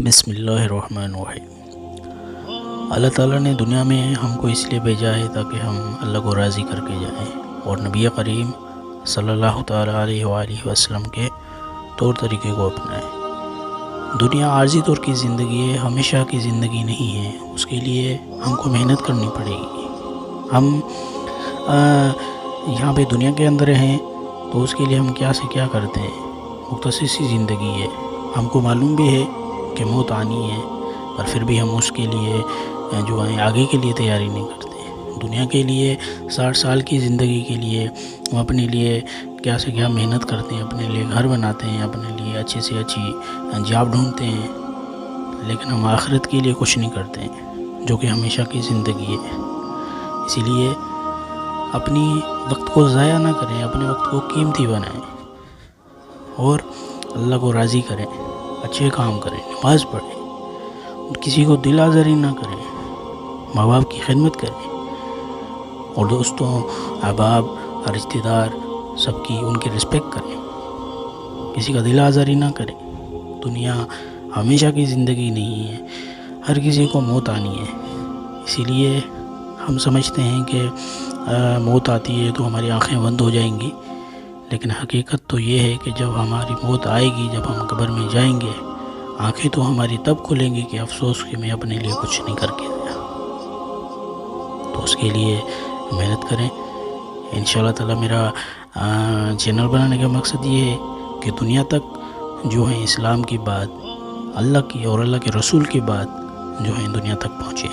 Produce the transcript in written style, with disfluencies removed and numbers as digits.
بسم اللہ الرحمن الرحیم۔ اللہ تعالیٰ نے دنیا میں ہم کو اس لیے بھیجا ہے تاکہ ہم اللہ کو راضی کر کے جائیں اور نبی کریم صلی اللہ تعالیٰ علیہ وآلہ وسلم کے طور طریقے کو اپنائیں۔ دنیا عارضی طور کی زندگی ہے، ہمیشہ کی زندگی نہیں ہے۔ اس کے لیے ہم کو محنت کرنی پڑے گی۔ ہم یہاں پہ دنیا کے اندر ہیں تو اس کے لیے ہم کیا سے کیا کرتے ہیں۔ مختصر سی زندگی ہے، ہم کو معلوم بھی ہے کہ موت آنی ہے، پر پھر بھی ہم اس کے لیے جو ہے آگے کے لیے تیاری نہیں کرتے۔ دنیا کے لیے 60 سال کی زندگی کے لیے ہم اپنے لیے کیا سے کیا محنت کرتے ہیں، اپنے لیے گھر بناتے ہیں، اپنے لیے اچھی سے اچھی جاب ڈھونڈتے ہیں، لیکن ہم آخرت کے لیے کچھ نہیں کرتے ہیں جو کہ ہمیشہ کی زندگی ہے۔ اسی لیے اپنی وقت کو ضائع نہ کریں، اپنے وقت کو قیمتی بنائیں اور اللہ کو راضی کریں، اچھے کام کریں، نماز پڑھیں، کسی کو دل آزاری نہ کریں، ماں باپ کی خدمت کریں اور دوستوں، احباب، رشتہ دار سب کی ان کی رسپیکٹ کریں، کسی کا دل آزاری نہ کریں۔ دنیا ہمیشہ کی زندگی نہیں ہے، ہر کسی کو موت آنی ہے۔ اسی لیے ہم سمجھتے ہیں کہ موت آتی ہے تو ہماری آنکھیں بند ہو جائیں گی، لیکن حقیقت تو یہ ہے کہ جب ہماری موت آئے گی، جب ہم قبر میں جائیں گے، آنکھیں تو ہماری تب کھلیں گی کہ افسوس کہ میں اپنے لیے کچھ نہیں کر کے گیا۔ تو اس کے لیے محنت کریں۔ انشاءاللہ تعالی میرا چینل بنانے کا مقصد یہ ہے کہ دنیا تک جو ہے اسلام کی بات، اللہ کی اور اللہ کے رسول کی بات جو ہے دنیا تک پہنچے۔